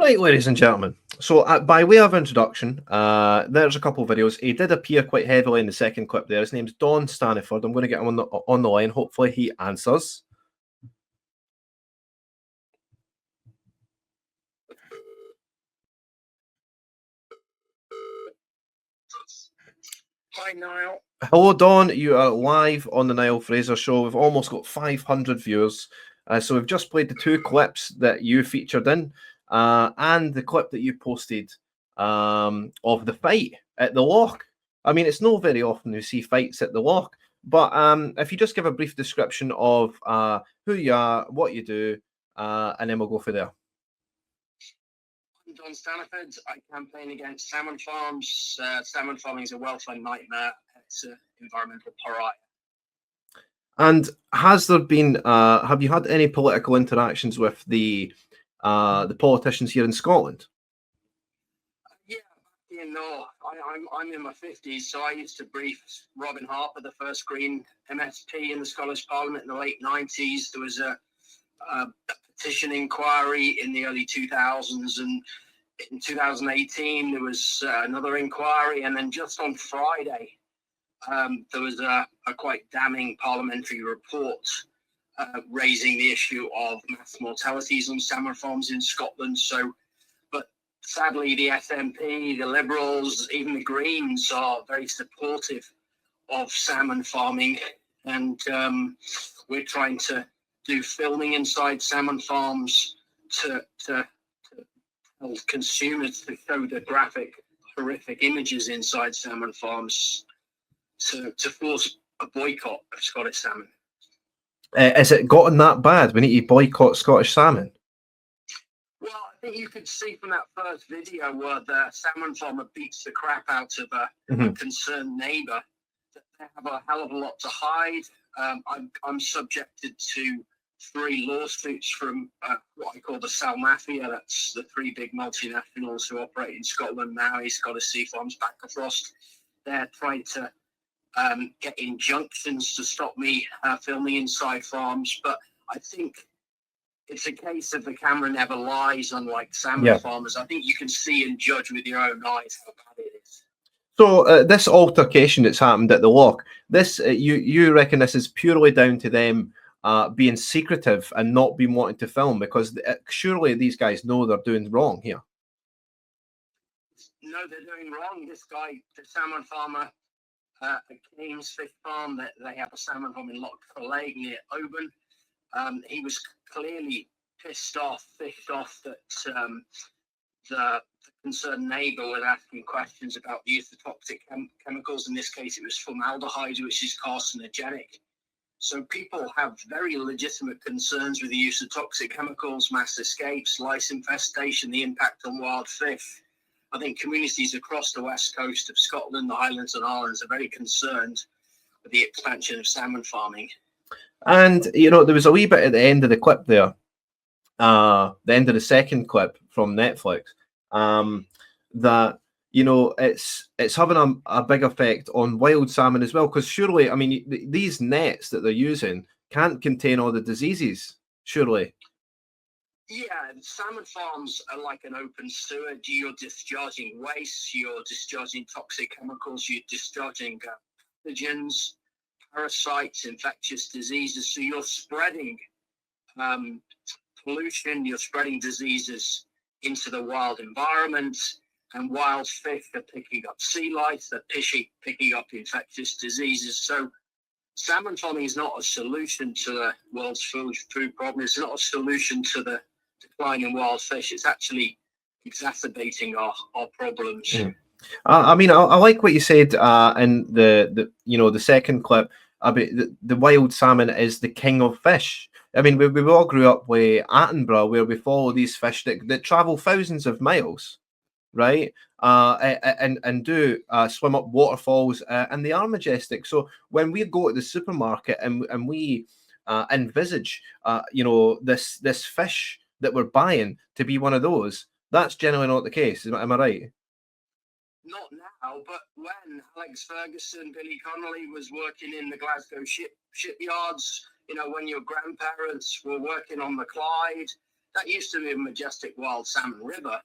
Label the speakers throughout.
Speaker 1: Right, ladies and gentlemen. So, by way of introduction, there's a couple of videos. He did appear quite heavily in the second clip there. His name's Don Staniford. I'm going to get him on the line. Hopefully, he answers.
Speaker 2: Hi, Niall.
Speaker 1: Hello, Don. You are live on the Niall Fraser show. We've almost got 500 viewers. So, we've just played the two clips that you featured in and the clip that you posted of the fight at the lock. I mean, it's not very often you see fights at the lock, but if you just give a brief description of who you are, what you do, and then we'll go from there.
Speaker 2: I'm Don Staniford. I campaign against salmon farms. Salmon farming is a welfare nightmare. It's an environmental pariah.
Speaker 1: And has there been? Have you had any political interactions with the politicians here in Scotland?
Speaker 2: Yeah, I'm in my 50s, so I used to brief Robin Harper, the first Green MSP in the Scottish Parliament in the late 90s. There was a petition inquiry in the early 2000s, and in 2018 there was another inquiry, and then just on Friday there was a quite damning parliamentary report raising the issue of mass mortalities on salmon farms in Scotland. So, but sadly the SNP, the Liberals, even the Greens are very supportive of salmon farming, and we're trying to do filming inside salmon farms to tell consumers to show the graphic, horrific images inside salmon farms to force a boycott of Scottish salmon.
Speaker 1: Has it gotten that bad? We need to boycott Scottish salmon.
Speaker 2: Well, I think you could see from that first video where the salmon farmer beats the crap out of a concerned neighbour that they have a hell of a lot to hide. I'm subjected to 3 lawsuits from what I call the Sal Mafia. That's the 3 big multinationals who operate in Scotland now. Scottish Sea Farms, Backfrost. They're trying to get injunctions to stop me filming inside farms. But I think it's a case of the camera never lies, unlike salmon farmers. I think you can see and judge with your own eyes how bad it is.
Speaker 1: So this altercation that's happened at the lock, this you reckon this is purely down to them being secretive and not being wanting to film, because surely these guys know they're doing wrong here.
Speaker 2: No, they're doing wrong. This guy, the salmon farmer, at Keynes Fish Farm, that they have a salmon farm in Loch Lake near Oban. He was clearly pissed off that the concerned neighbour was asking questions about the use of toxic chemicals. In this case, it was formaldehyde, which is carcinogenic. So people have very legitimate concerns with the use of toxic chemicals, mass escapes, lice infestation, the impact on wild fish. I think communities across the west coast of Scotland, the Highlands and Islands are very concerned with the expansion of salmon farming.
Speaker 1: And, you know, there was a wee bit at the end of the clip there, the end of the second clip from Netflix, that, you know, it's having a big effect on wild salmon as well. Because surely, I mean, these nets that they're using can't contain all the diseases, surely.
Speaker 2: Yeah, salmon farms are like an open sewer. You're discharging waste, you're discharging toxic chemicals, you're discharging pathogens, parasites, infectious diseases. So you're spreading pollution, you're spreading diseases into the wild environment, and wild fish are picking up sea lice, they're picking up infectious diseases. So salmon farming is not a solution to the world's food problem. It's not a solution to the decline in wild fish. It's actually exacerbating our problems.
Speaker 1: I mean, I like what you said in the second clip about the wild salmon is the king of fish. I mean, we all grew up with Attenborough, where we follow these fish that travel thousands of miles, right? And do swim up waterfalls, and they are majestic. So when we go to the supermarket and we envisage, this fish that we're buying to be one of those, that's generally not the case. Am I right?
Speaker 2: Not now, but when Alex Ferguson, Billy Connolly was working in the Glasgow shipyards, you know, when your grandparents were working on the Clyde, that used to be a majestic wild salmon river.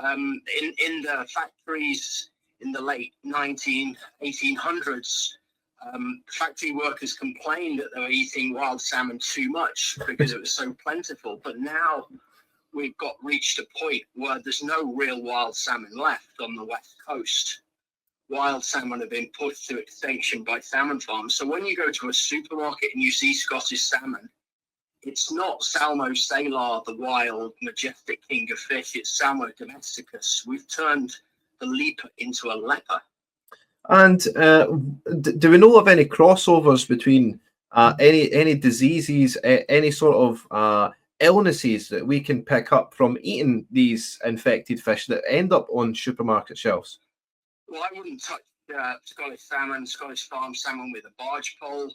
Speaker 2: In the factories in the late 1800s, factory workers complained that they were eating wild salmon too much because it was so plentiful. But now we've reached a point where there's no real wild salmon left on the west coast. Wild salmon have been pushed to extinction by salmon farms. So when you go to a supermarket and you see Scottish salmon, it's not Salmo salar, the wild, majestic king of fish. It's Salmo domesticus. We've turned the leper into a leper.
Speaker 1: And do we know of any crossovers between any diseases, any sort of illnesses that we can pick up from eating these infected fish that end up on supermarket shelves?
Speaker 2: Well, I wouldn't touch Scottish salmon, Scottish farm salmon with a barge pole.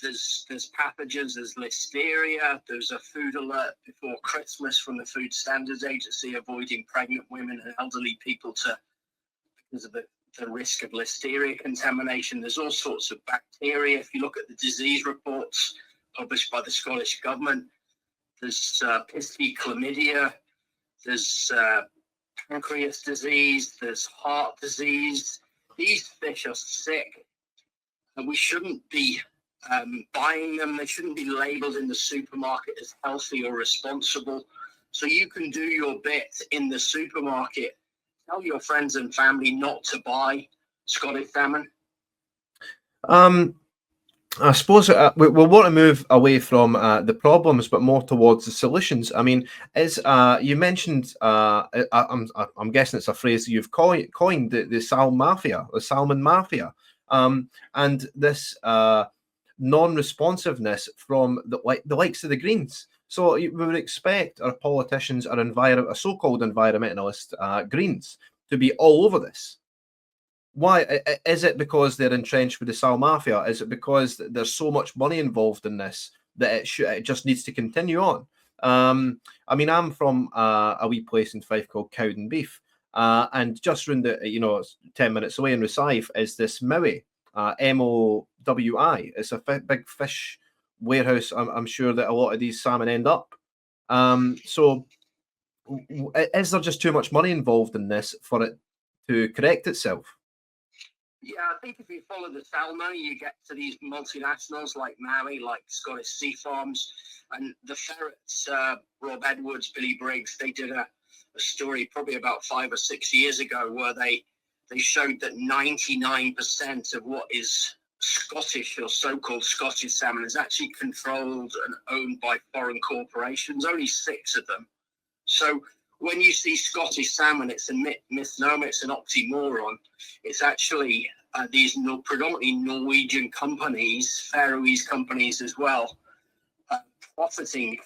Speaker 2: There's pathogens, there's listeria, there's a food alert before Christmas from the Food Standards Agency avoiding pregnant women and elderly people because of the risk of listeria contamination. There's all sorts of bacteria. If you look at the disease reports published by the Scottish Government, there's pisty chlamydia, there's pancreas disease, there's heart disease. These fish are sick, and we shouldn't be buying them. They shouldn't be labeled in the supermarket as healthy or responsible. So you can do your bit in the supermarket. Tell your friends and family not to buy Scottish salmon.
Speaker 1: I suppose we'll want to move away from the problems, but more towards the solutions. I mean, as you mentioned, I'm guessing it's a phrase you've coined, the salmon mafia, and this non-responsiveness from the likes of the Greens. So we would expect our politicians, our so-called environmentalist Greens, to be all over this. Why? Is it because they're entrenched with the Sal Mafia? Is it because there's so much money involved in this that it just needs to continue on? I mean, I'm from a wee place in Fife called Cowden Beef, and just around 10 minutes away in Rosyth is this Mowi, MOWI. It's a big fish warehouse. I'm sure that a lot of these salmon end up. So is there just too much money involved in this for it to correct itself?
Speaker 2: Yeah, I think if you follow the salmon, you get to these multinationals like Mowi, like Scottish Sea Farms, and the ferrets, Rob Edwards, Billy Briggs, they did a story probably about 5 or 6 years ago where they showed that 99% of what is Scottish or so-called Scottish salmon is actually controlled and owned by foreign corporations, only 6 of them. So when you see Scottish salmon, it's a misnomer, it's an oxymoron. It's actually these predominantly Norwegian companies, Faroese companies as well, profiting at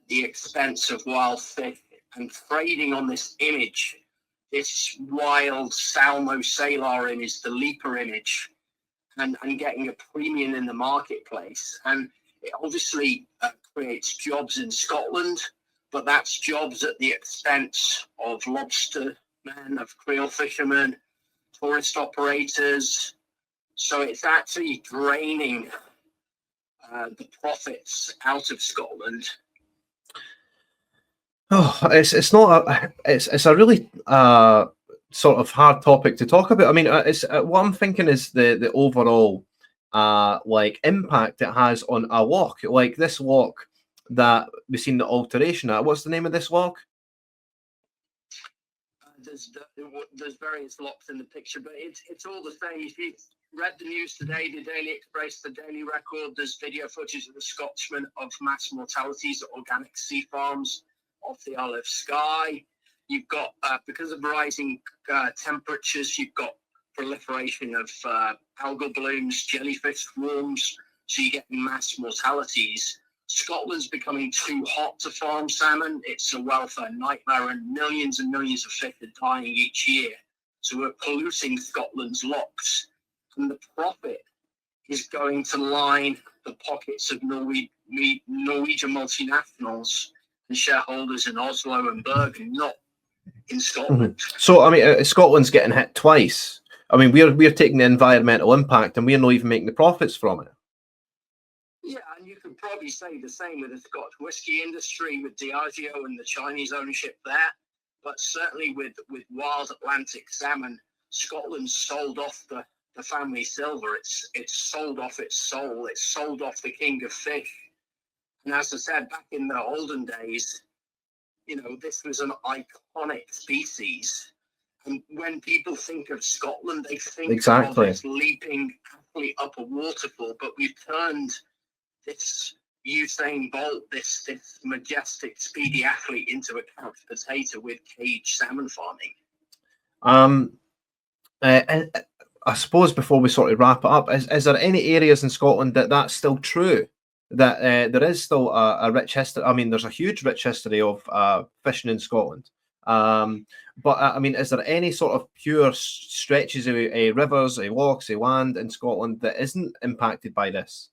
Speaker 2: the expense of wild fish and trading on this image, this wild Salmo salar image, the leper image, and getting a premium in the marketplace. And it obviously creates jobs in Scotland, but that's jobs at the expense of lobstermen, of creel fishermen, tourist operators. So it's actually draining the profits out of Scotland.
Speaker 1: Oh, it's a really sort of hard topic to talk about. I mean, it's what I'm thinking is the overall like impact it has on a loch, like this loch that we've seen the alteration at. What's the name of this loch?
Speaker 2: There's various lochs in the picture, but it's all the same. If you read the news today, the Daily Express, the Daily Record, there's video footage of the Scotsman of mass mortalities at organic sea farms off the Isle of Skye. You've got, because of rising temperatures, you've got proliferation of algal blooms, jellyfish swarms, so you get mass mortalities. Scotland's becoming too hot to farm salmon. It's a welfare nightmare, and millions of fish are dying each year. So we're polluting Scotland's lochs, and the profit is going to line the pockets of Norwegian multinationals and shareholders in Oslo and Bergen, not in Scotland.
Speaker 1: Mm-hmm. So, I mean, Scotland's getting hit twice. I mean, we're taking the environmental impact, and we're not even making the profits from it.
Speaker 2: Yeah, and you can probably say the same with the Scotch whisky industry, with Diageo and the Chinese ownership there. But certainly with wild Atlantic salmon, Scotland sold off the family silver. It's sold off its soul. It's sold off the king of fish. And as I said, back in the olden days, this was an iconic species. And when people think of Scotland, they think of this leaping athlete up a waterfall. But we've turned this Usain Bolt, this majestic, speedy athlete, into a couch potato with cage salmon farming.
Speaker 1: I suppose before we sort of wrap it up, is there any areas in Scotland that's still true? That there is still a rich history. I mean, there's a huge rich history of fishing in Scotland. But I mean, is there any sort of pure stretches of rivers, lochs, land in Scotland that isn't impacted by this?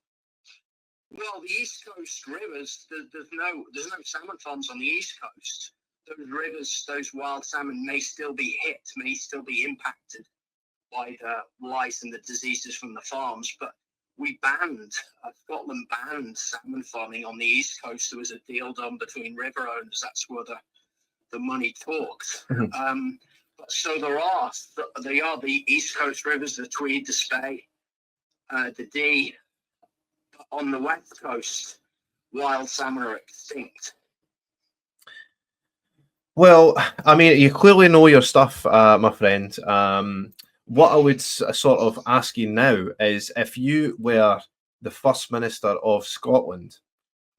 Speaker 2: Well, the East Coast rivers, there's no salmon farms on the East Coast. Those rivers, those wild salmon may still be hit, may still be impacted by the lice and the diseases from the farms, but Scotland banned salmon farming on the East Coast. There was a deal done between river owners. That's where the money talks. But so they are the East Coast rivers, the Tweed, the Spey, the Dee. But on the West Coast, wild salmon are extinct.
Speaker 1: Well, I mean, you clearly know your stuff, my friend. What I would sort of ask you now is, if you were the First Minister of Scotland,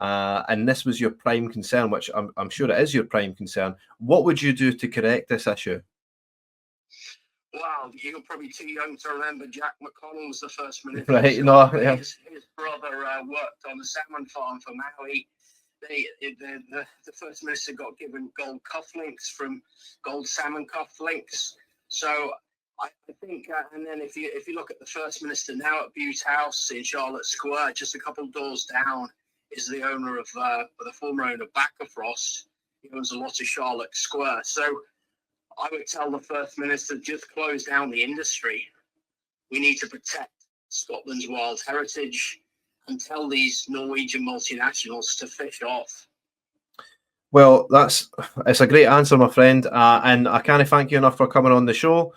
Speaker 1: and this was your prime concern, which I'm sure it is your prime concern, what would you do to correct this issue?
Speaker 2: Wow, you're probably too young to remember Jack McConnell was the First Minister.
Speaker 1: Right, no, yeah.
Speaker 2: His brother worked on the salmon farm for Maui. The First Minister got given gold cufflinks from Gold Salmon Cufflinks. So I think, and then if you look at the First Minister now at Bute House in Charlotte Square, just a couple of doors down, is the owner of the former owner of Baccafrost. He owns a lot of Charlotte Square. So I would tell the First Minister, just close down the industry. We need to protect Scotland's wild heritage, and tell these Norwegian multinationals to fish off.
Speaker 1: Well, it's a great answer, my friend, and I can't thank you enough for coming on the show.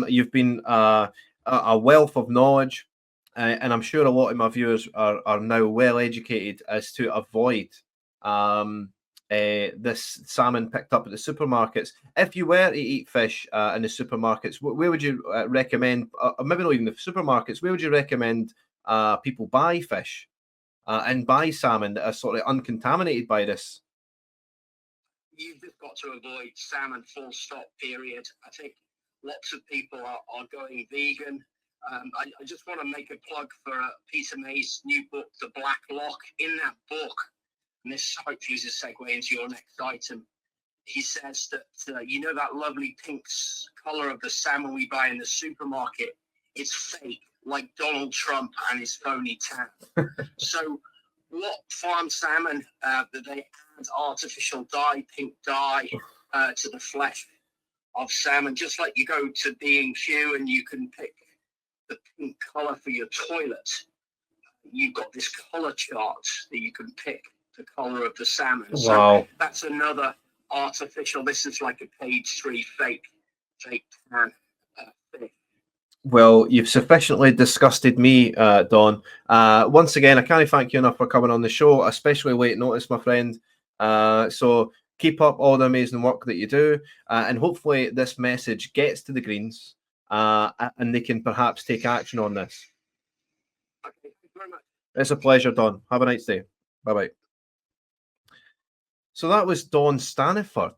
Speaker 1: You've been a wealth of knowledge, and I'm sure a lot of my viewers are now well educated as to avoid this salmon picked up at the supermarkets. If you were to eat fish in the supermarkets, where would you recommend, maybe not even the supermarkets, where would you recommend people buy fish and buy salmon that are sort of uncontaminated by this?
Speaker 2: You've just got to avoid salmon, full stop, period. I think lots of people are going vegan. I just want to make a plug for Peter May's new book, The Black Loch. In that book, and this hopefully is a segue into your next item, he says that, that lovely pink colour of the salmon we buy in the supermarket, it's fake, like Donald Trump and his phony tan. So what farm salmon, that they add artificial dye, pink dye, to the flesh of salmon, just like you go to B&Q and you can pick the pink colour for your toilet. You've got this colour chart that you can pick the colour of the salmon.
Speaker 1: Wow.
Speaker 2: So that's another artificial. This is like a page 3 fake tan fish.
Speaker 1: Well, you've sufficiently disgusted me, Don. Once again, I can't thank you enough for coming on the show, especially late notice, my friend. So keep up all the amazing work that you do, and hopefully this message gets to the Greens, and they can perhaps take action on this.
Speaker 2: Okay, thank you very much.
Speaker 1: It's a pleasure, Don. Have a nice day. Bye-bye. So that was Don Staniford.